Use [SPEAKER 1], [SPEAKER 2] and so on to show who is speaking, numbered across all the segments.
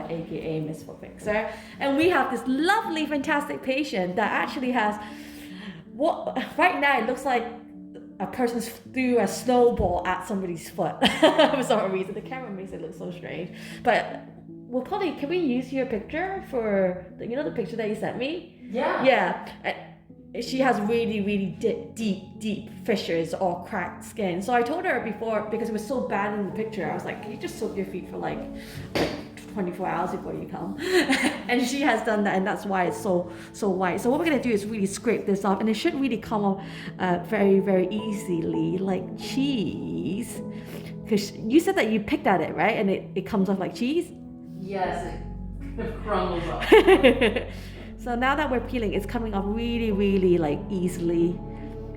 [SPEAKER 1] aka Miss Foot Fixer, and we have this lovely, fantastic patient that actually has what right now it looks like a person threw a snowball at somebody's foot for some reason. The camera makes it look so strange, but we'll probably, can we use your picture for the picture that you sent me? Yeah. She has really, really deep fissures or cracked skin. So I told her before, because it was so bad in the picture, I was like, can you just soak your feet for like 24 hours before you come? And she has done that, and that's why it's so white. So what we're gonna do is really scrape this off, and it should really come off very, very easily, like cheese. Because you said that you picked at it, right? And it comes off like cheese?
[SPEAKER 2] Yes, it kind of crumbles off.
[SPEAKER 1] So now that we're peeling, it's coming off really, really like easily,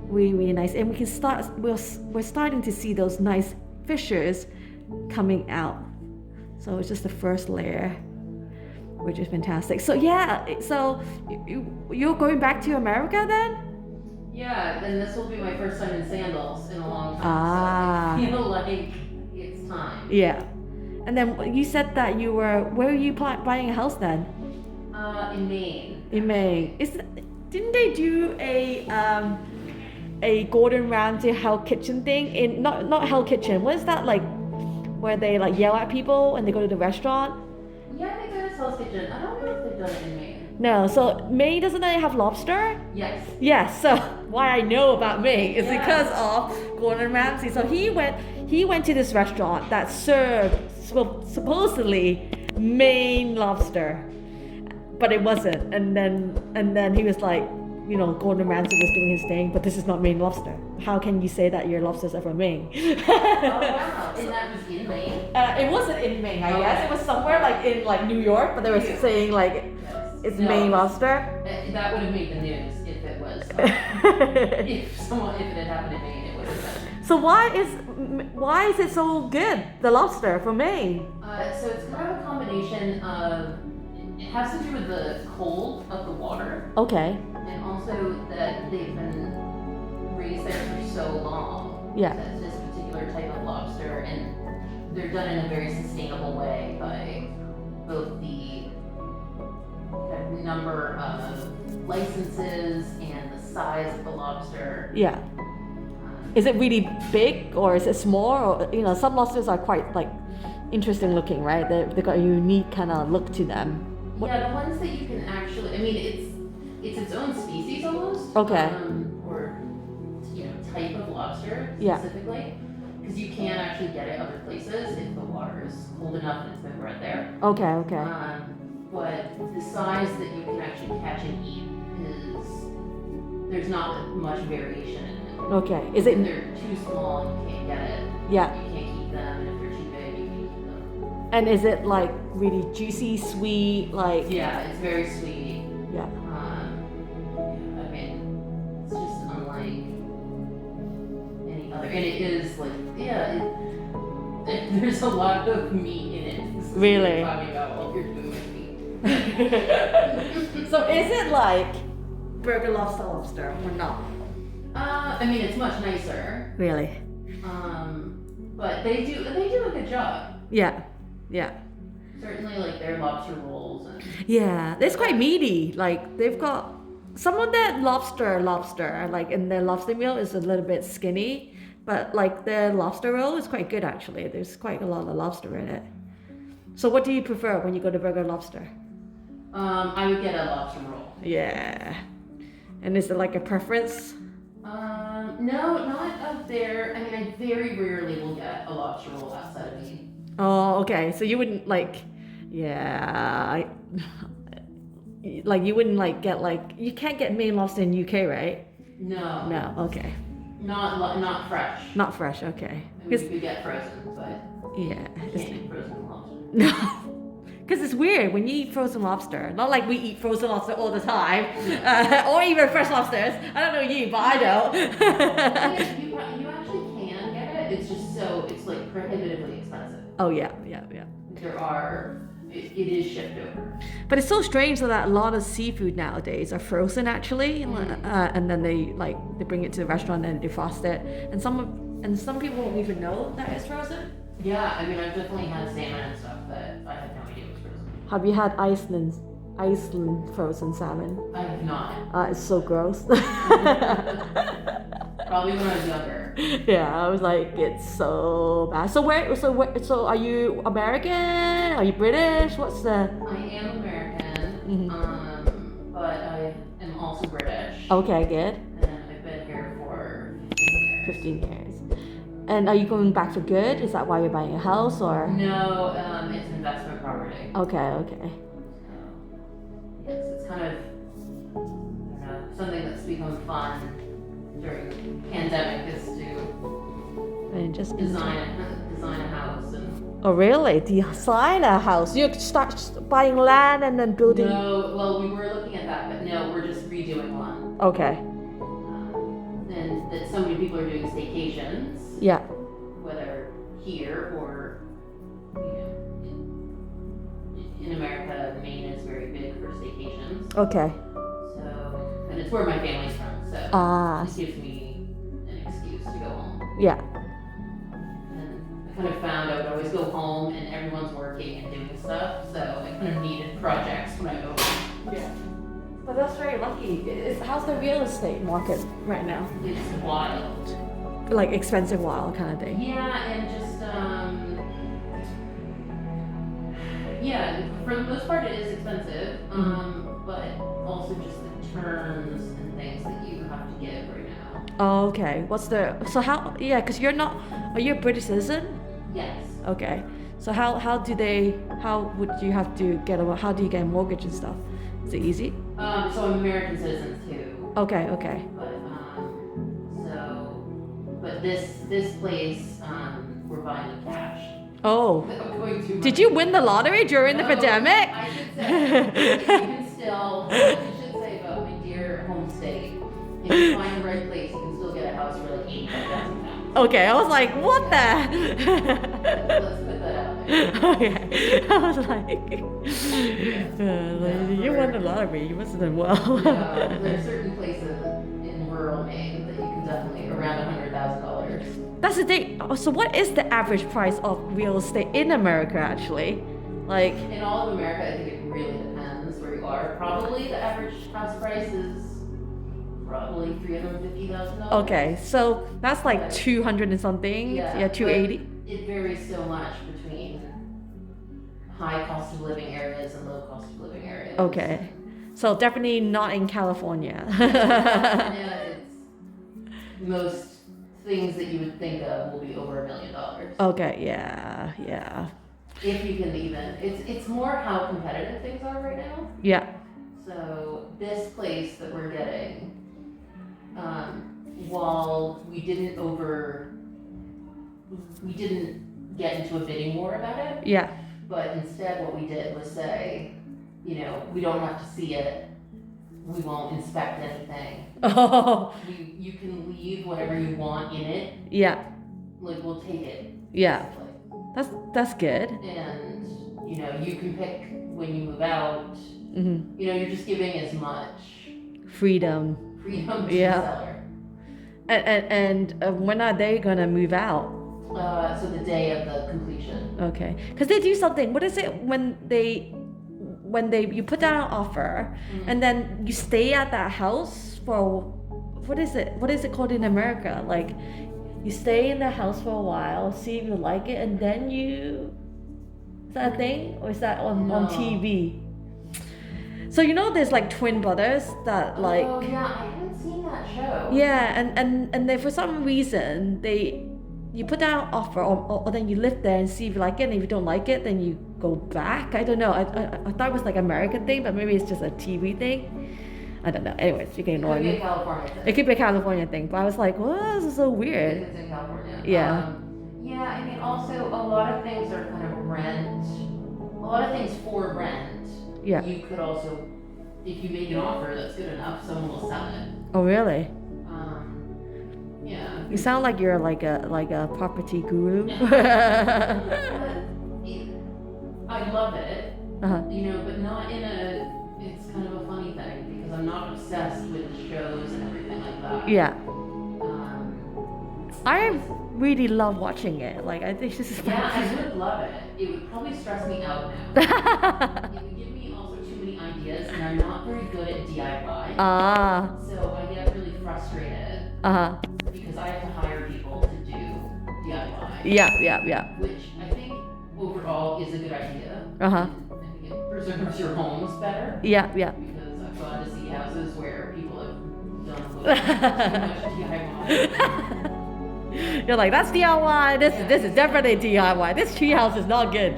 [SPEAKER 1] really, really nice. And we can start, we're starting to see those nice fissures coming out. So it's just the first layer, which is fantastic. So yeah, so you're going back to America then?
[SPEAKER 2] Yeah, and this will be my first time in sandals in a long time. So I feel like it's time.
[SPEAKER 1] Yeah. And then you said that you were, where are you buying a house then?
[SPEAKER 2] In Maine.
[SPEAKER 1] In Maine. Didn't they do a Gordon Ramsay Hell Kitchen thing in not Hell Kitchen? What is that like? Where they like yell at people and they go to the restaurant?
[SPEAKER 2] Yeah, I think there is Hell's Kitchen. I don't know if they've done it in Maine.
[SPEAKER 1] No, so Maine, doesn't it have lobster?
[SPEAKER 2] Yes.
[SPEAKER 1] Yes. So why I know about Maine is because of Gordon Ramsay. So he went to this restaurant that served supposedly Maine lobster, but it wasn't. And then he was like, Gordon Ramsay was doing his thing, but this is not Maine lobster. How can you say that your lobsters are from Maine?
[SPEAKER 2] Oh wow! And that was in Maine?
[SPEAKER 1] It wasn't in Maine, I guess. It was somewhere like in like New York, but they were saying like it's Maine lobster.
[SPEAKER 2] That would have made the news if it was. If it had happened in Maine, it would have been.
[SPEAKER 1] So why is it so good, the lobster from Maine?
[SPEAKER 2] So it's kind of a combination of, it has to do with the cold of the water.
[SPEAKER 1] Okay.
[SPEAKER 2] And also that they've been raised there for so long.
[SPEAKER 1] Yeah.
[SPEAKER 2] That's this particular type of lobster, and they're done in a very sustainable way by both the number of licenses and the size of the lobster.
[SPEAKER 1] Yeah. Is it really big or is it small? Or some lobsters are quite like interesting looking, right? They've got a unique kind of look to them.
[SPEAKER 2] Yeah, the ones that you can actually, I mean, it's its own species almost.
[SPEAKER 1] Okay.
[SPEAKER 2] Or type of lobster specifically, because you can actually get it other places if the water is cold enough and it's been bred there.
[SPEAKER 1] Okay.
[SPEAKER 2] But the size that you can actually catch and eat there's not much variation in it.
[SPEAKER 1] Okay. Is it?
[SPEAKER 2] If they're too small, you can't get it.
[SPEAKER 1] Yeah.
[SPEAKER 2] You can't keep them, and if they're too big, you can keep them.
[SPEAKER 1] And is it like really juicy, sweet, like?
[SPEAKER 2] Yeah, it's very sweet.
[SPEAKER 1] Yeah.
[SPEAKER 2] I mean, it's just unlike any other, and it is like, there's a lot of meat in it. This is
[SPEAKER 1] really?
[SPEAKER 2] What you're talking about while you're doing meat.
[SPEAKER 1] So is it like burger lobster or not?
[SPEAKER 2] I mean, it's much nicer.
[SPEAKER 1] Really?
[SPEAKER 2] But they do a good job.
[SPEAKER 1] Yeah.
[SPEAKER 2] Certainly, like their lobster rolls and.
[SPEAKER 1] Yeah, it's quite meaty. Like they've got some of that lobster, like in their lobster meal is a little bit skinny, but like their lobster roll is quite good actually. There's quite a lot of lobster in it. So what do you prefer when you go to Burger Lobster?
[SPEAKER 2] I would get a lobster roll.
[SPEAKER 1] Yeah. And is it like a preference?
[SPEAKER 2] No, not up there. I mean, I very rarely will get a lobster roll outside of Maine.
[SPEAKER 1] Oh, okay. So you wouldn't like, like you wouldn't like get like, you can't get Maine lobster in UK, right?
[SPEAKER 2] No.
[SPEAKER 1] No, okay.
[SPEAKER 2] Not fresh.
[SPEAKER 1] Not fresh, okay.
[SPEAKER 2] I mean, you could get frozen, but
[SPEAKER 1] yeah,
[SPEAKER 2] you can't eat frozen lobster.
[SPEAKER 1] No. Because it's weird when you eat frozen lobster. Not like we eat frozen lobster all the time, or even fresh lobsters. I don't know you, but I don't.
[SPEAKER 2] You actually can get it. It's just it's like prohibitively expensive.
[SPEAKER 1] Oh yeah.
[SPEAKER 2] It is shipped over.
[SPEAKER 1] But it's so strange that a lot of seafood nowadays are frozen actually, and then they bring it to the restaurant and defrost it, and some people won't even know that it's frozen.
[SPEAKER 2] Yeah, I mean, I've definitely had salmon and stuff that I had no idea was frozen.
[SPEAKER 1] Have you had Iceland frozen salmon?
[SPEAKER 2] I have not.
[SPEAKER 1] It's so gross.
[SPEAKER 2] Probably when I was younger.
[SPEAKER 1] Yeah, I was like, it's so bad. So are you American? Are you British? What's the?
[SPEAKER 2] I am American, but I am also British.
[SPEAKER 1] Okay, good.
[SPEAKER 2] And I've been here for 15 years.
[SPEAKER 1] 15 years. And are you going back for good? Is that why you're buying a house or?
[SPEAKER 2] No, it's investment property.
[SPEAKER 1] Okay.
[SPEAKER 2] So, yes, it's kind of, I don't know, something that's become fun during the pandemic is to
[SPEAKER 1] And just
[SPEAKER 2] design a house and.
[SPEAKER 1] Oh really? Design a house? You start buying land and then building?
[SPEAKER 2] No, well, we were looking at that, but no, we're just redoing one.
[SPEAKER 1] Okay.
[SPEAKER 2] And that so many people are doing staycations.
[SPEAKER 1] Yeah.
[SPEAKER 2] Whether here or, in America, Maine is very big for staycations.
[SPEAKER 1] Okay.
[SPEAKER 2] So, and it's where my family's from, so it gives me an excuse to go home.
[SPEAKER 1] Yeah.
[SPEAKER 2] And I kind of found I would always go home and everyone's working and doing stuff, so I kind of needed projects when I go home.
[SPEAKER 1] Yeah. But that's very lucky. How's the real estate market right now?
[SPEAKER 2] It's wild.
[SPEAKER 1] Like expensive wild kind of thing.
[SPEAKER 2] Yeah, and just for the most part it is expensive, but also just the terms and things that you have to give right now.
[SPEAKER 1] Oh, okay. Because are you a British citizen?
[SPEAKER 2] Yes.
[SPEAKER 1] Okay. So how do you get a mortgage and stuff? Is it easy?
[SPEAKER 2] So I'm an American citizen too.
[SPEAKER 1] Okay.
[SPEAKER 2] But this place, we're buying with cash.
[SPEAKER 1] Oh.
[SPEAKER 2] Without going too much.
[SPEAKER 1] Did you win the lottery during the pandemic?
[SPEAKER 2] I should say, you can still, I should say about my dear home state, if you find the right place, you can still get a house for like £85,000.
[SPEAKER 1] Okay, I was like, what the?
[SPEAKER 2] Let's put that out there.
[SPEAKER 1] Okay. I was like, you won the lottery, you must have done well.
[SPEAKER 2] There are certain places in rural Maine that you can definitely, around $100,000.
[SPEAKER 1] That's the thing. So what is the average price of real estate in America actually? Like
[SPEAKER 2] in all of America, I think it really depends where you are. Probably the average house price is probably $350,000.
[SPEAKER 1] Okay, so that's like 200 and something. Yeah, 280.
[SPEAKER 2] It varies so much between high cost of living areas and low cost of living areas.
[SPEAKER 1] Okay, so definitely not in California.
[SPEAKER 2] Yeah, it's most things that you would think of will be over $1 million.
[SPEAKER 1] Okay, yeah.
[SPEAKER 2] If you can even, it's more how competitive things are right now.
[SPEAKER 1] Yeah.
[SPEAKER 2] So this place that we're getting, while we didn't get into a bidding war about it.
[SPEAKER 1] Yeah.
[SPEAKER 2] But instead what we did was say, we don't have to see it. We won't inspect anything.
[SPEAKER 1] Oh.
[SPEAKER 2] You can leave whatever you want in it.
[SPEAKER 1] Yeah.
[SPEAKER 2] Like we'll take it.
[SPEAKER 1] Yeah.
[SPEAKER 2] Basically.
[SPEAKER 1] That's good.
[SPEAKER 2] And you can pick when you move out.
[SPEAKER 1] Mm-hmm.
[SPEAKER 2] You're just giving as much
[SPEAKER 1] freedom
[SPEAKER 2] to the seller.
[SPEAKER 1] And when are they gonna move out?
[SPEAKER 2] So the day of the completion.
[SPEAKER 1] Okay, because they do something. What is it when you put down an offer and then you stay at that house for what is it called in America? Like you stay in the house for a while, see if you like it, and then is that a thing or is that on TV? So there's like twin brothers that like.
[SPEAKER 2] Oh yeah, I haven't seen that show.
[SPEAKER 1] Yeah, and then for some reason you put down an offer or then you live there and see if you like it, and if you don't like it then you go back. I don't know. I thought it was like an American thing, but maybe it's just a TV thing. I don't know. Anyways, you can ignore me.
[SPEAKER 2] It could be a California thing.
[SPEAKER 1] It could be a California thing, but I was like, well, this is so weird.
[SPEAKER 2] It's in California.
[SPEAKER 1] Yeah.
[SPEAKER 2] I mean, also a lot of things are kind of rent. A lot of things for rent.
[SPEAKER 1] Yeah.
[SPEAKER 2] You could also, if you make an offer that's good enough, someone will sell it.
[SPEAKER 1] Oh really?
[SPEAKER 2] Yeah.
[SPEAKER 1] You sound like you're like a property guru.
[SPEAKER 2] I love it.
[SPEAKER 1] Uh-huh.
[SPEAKER 2] But not in it's kind of a funny thing because I'm not obsessed with the shows and everything like that.
[SPEAKER 1] Yeah. I really love watching it. Like I think this is
[SPEAKER 2] Yeah, I would love it. It would probably stress me out now. It would give me also too many ideas, and I'm not very good at DIY.
[SPEAKER 1] Ah.
[SPEAKER 2] So I get really frustrated
[SPEAKER 1] Uh-huh.
[SPEAKER 2] because I have to hire people to do DIY.
[SPEAKER 1] Yeah.
[SPEAKER 2] Which I think overall is a good idea.
[SPEAKER 1] Uh-huh.
[SPEAKER 2] I think it preserves your homes better.
[SPEAKER 1] Yeah.
[SPEAKER 2] Because I've gone to see houses where people have done a little too much DIY.
[SPEAKER 1] You're like, that's DIY. This is definitely DIY. This treehouse is not good.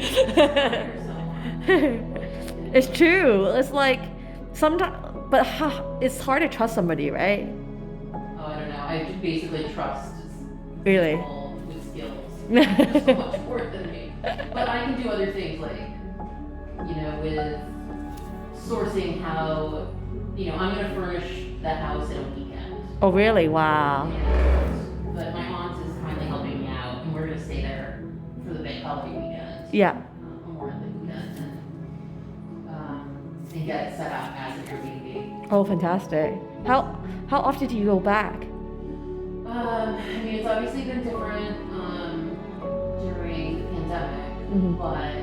[SPEAKER 1] It's true. It's like sometimes, but it's hard to trust somebody, right?
[SPEAKER 2] Oh, I don't know. I basically trust
[SPEAKER 1] Really?
[SPEAKER 2] people with skills. They're so much more than me. But I can do other things like, with sourcing how, I'm going to furnish the house in a weekend.
[SPEAKER 1] Oh, really? Wow.
[SPEAKER 2] But my aunt is kindly helping me out, and we're going to stay there for the big holiday weekend.
[SPEAKER 1] Yeah.
[SPEAKER 2] Memorial Day weekend, and get it set up as an Airbnb.
[SPEAKER 1] Oh, fantastic. How often do you go back?
[SPEAKER 2] It's obviously been different during the pandemic,
[SPEAKER 1] Mm-hmm.
[SPEAKER 2] but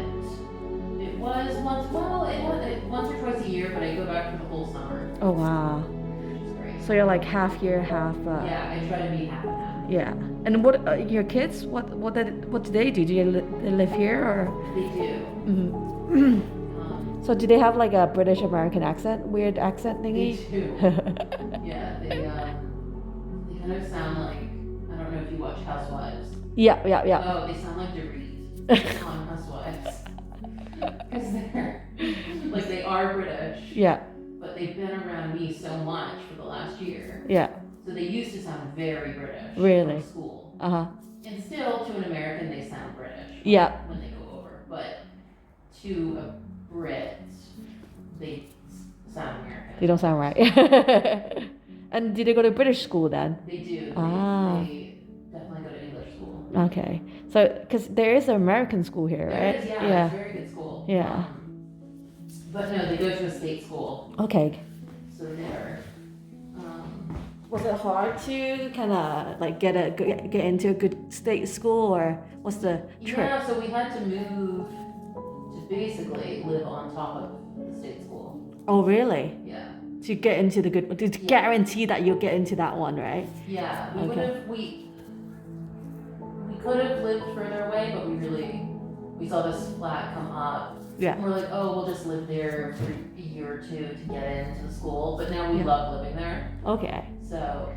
[SPEAKER 2] it was once or twice a year, but I go back for the whole summer.
[SPEAKER 1] Oh, wow.
[SPEAKER 2] Which is great.
[SPEAKER 1] So you're like half year, half.
[SPEAKER 2] Yeah, I try to be half and half.
[SPEAKER 1] Yeah. And what your kids? What do they do? Do they live here or?
[SPEAKER 2] They do.
[SPEAKER 1] Mm-hmm. So do they have like a British American accent, weird accent thingy?
[SPEAKER 2] They do. Yeah, they kind of sound like, I don't know if you watch Housewives.
[SPEAKER 1] Yeah.
[SPEAKER 2] Oh, they sound like Dorit on Housewives. Because they are British.
[SPEAKER 1] Yeah.
[SPEAKER 2] But they've been around me so much for the last year.
[SPEAKER 1] Yeah.
[SPEAKER 2] So they used to sound very British.
[SPEAKER 1] Really?
[SPEAKER 2] From school.
[SPEAKER 1] Uh-huh.
[SPEAKER 2] And still, to an American, they sound British.
[SPEAKER 1] Yeah.
[SPEAKER 2] When they go over. But to a Brit, they sound American.
[SPEAKER 1] They don't sound right. And did they go to British school then?
[SPEAKER 2] They do.
[SPEAKER 1] Ah.
[SPEAKER 2] They definitely go to English school.
[SPEAKER 1] Okay. So, because there is an American school here,
[SPEAKER 2] There
[SPEAKER 1] right?
[SPEAKER 2] is, yeah. It's a very good school.
[SPEAKER 1] Yeah.
[SPEAKER 2] But no, they go to a state school.
[SPEAKER 1] Okay.
[SPEAKER 2] So they're.
[SPEAKER 1] Was it hard to kind of like get into a good state school, or what's the trick?
[SPEAKER 2] Yeah, so we had to move to basically live on top of the state school.
[SPEAKER 1] Oh, really?
[SPEAKER 2] Yeah.
[SPEAKER 1] To get into the good, to guarantee that you'll get into that one, right?
[SPEAKER 2] Yeah, we
[SPEAKER 1] Okay.
[SPEAKER 2] would have we could have lived further away, but we saw this flat come up.
[SPEAKER 1] Yeah.
[SPEAKER 2] And we're like, oh, we'll just live there for a year or two to get into the school. But now we
[SPEAKER 1] Yeah.
[SPEAKER 2] love living there.
[SPEAKER 1] Okay.
[SPEAKER 2] So.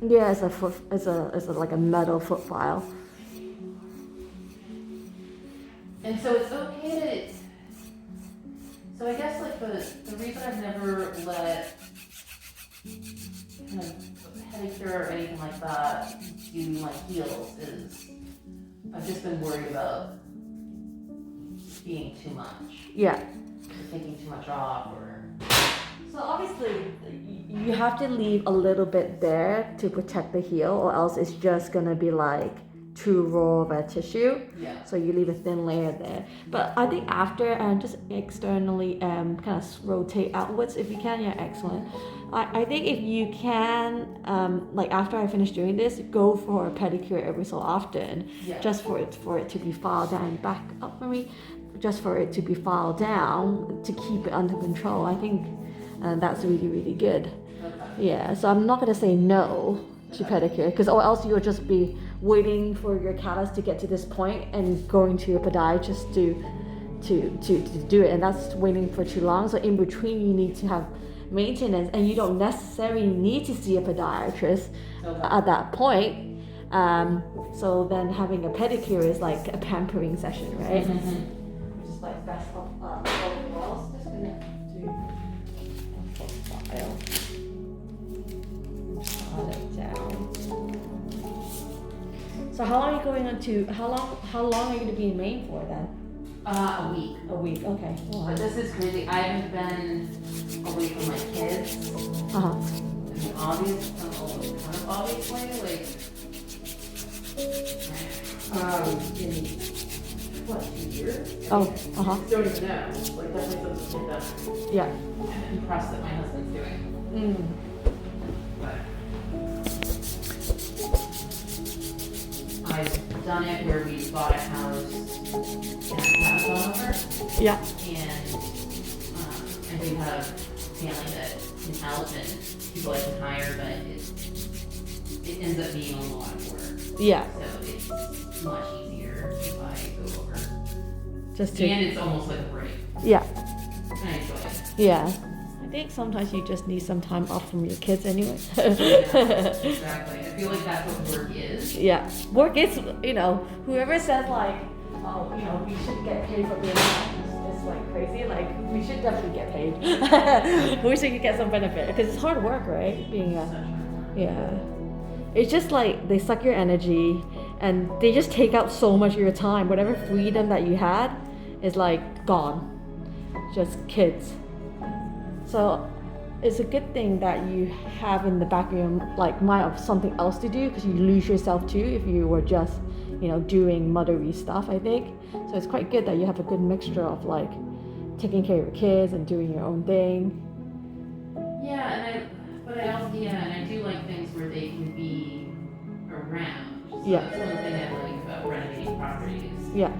[SPEAKER 1] Yeah, it's a like a metal foot file.
[SPEAKER 2] And so it's okay to. So I guess like the reason I've never let kind of pedicure or anything like that do my heels is I've just been worried about being too much.
[SPEAKER 1] Yeah.
[SPEAKER 2] Taking too much off or.
[SPEAKER 1] So obviously, you have to leave a little bit there to protect the heel, or else it's just gonna be like too raw of a tissue.
[SPEAKER 2] Yeah.
[SPEAKER 1] So you leave a thin layer there. But I think after just externally kind of rotate outwards if you can. Yeah, excellent. I think if you can, like after I finish doing this, go for a pedicure every so often, just for it to be filed down. Back up for me, just for it to be filed down to keep it under control. I think that's really, really good.
[SPEAKER 2] Okay.
[SPEAKER 1] Yeah. So I'm not gonna say no to pedicure, because or else you'll just be waiting for your callus to get to this point and going to a podiatrist to do it, and that's waiting for too long. So in between you need to have maintenance, and you don't necessarily need to see a podiatrist at that point. So then having a pedicure is like a pampering session, right? Which is like best of both worlds. Just gonna do a profile. Jot it down. So how long are you going on to? How long are you going to be in Maine for then?
[SPEAKER 2] A week.
[SPEAKER 1] A week. Okay.
[SPEAKER 2] But this is crazy. I haven't been away from my kids.
[SPEAKER 1] Uh-huh.
[SPEAKER 2] I mean, obviously, like, in what, 2 years?
[SPEAKER 1] Oh. Uh-huh.
[SPEAKER 2] Don't even know. Like, definitely something like that.
[SPEAKER 1] Yeah.
[SPEAKER 2] I'm impressed that my husband's doing.
[SPEAKER 1] Mm.
[SPEAKER 2] But I've done it where we bought a house in a over.
[SPEAKER 1] Yeah.
[SPEAKER 2] And I do have family that can help and people I can hire, but it ends up being a lot of work.
[SPEAKER 1] Yeah.
[SPEAKER 2] So it's much easier if I go over.
[SPEAKER 1] Just to.
[SPEAKER 2] And it's almost like a break.
[SPEAKER 1] Yeah.
[SPEAKER 2] And I enjoy it.
[SPEAKER 1] Yeah. I think sometimes you just need some time off from your kids anyway.
[SPEAKER 2] Yeah, exactly. I feel like that's what work is.
[SPEAKER 1] Yeah. Work is, whoever says like, oh, we should get paid for being it's like crazy. Like, we should definitely get paid. We should get some benefit because it's hard work, right? Being yeah. It's just like they suck your energy and they just take out so much of your time. Whatever freedom that you had is like gone. Just kids. So it's a good thing that you have in the back of your mind of something else to do, because you lose yourself too if you were just doing motherly stuff, I think. So it's quite good that you have a good mixture of like taking care of your kids and doing your own thing.
[SPEAKER 2] Yeah, and I do like things where they can be around. So
[SPEAKER 1] Yeah.
[SPEAKER 2] that's one thing I like about renovating properties.
[SPEAKER 1] Yeah.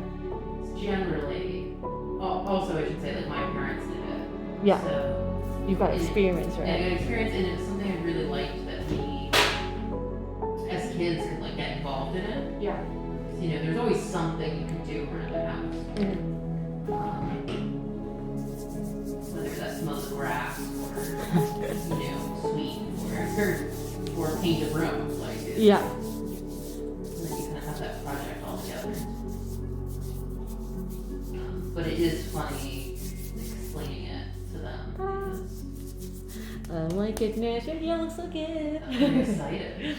[SPEAKER 2] It's generally, also I should say, like, my parents did it.
[SPEAKER 1] Yeah.
[SPEAKER 2] So
[SPEAKER 1] You've got experience, right?
[SPEAKER 2] I got experience, and it's something I really liked that we, as kids, could like get involved in it.
[SPEAKER 1] Yeah.
[SPEAKER 2] There's always something you can do around the house. Whether that's mow the grass or sweep or paint a room, like
[SPEAKER 1] Yeah.
[SPEAKER 2] and then you kind of have that project all together. But it is funny explaining it to them.
[SPEAKER 1] Oh my goodness, your hair looks so good.
[SPEAKER 2] I'm excited.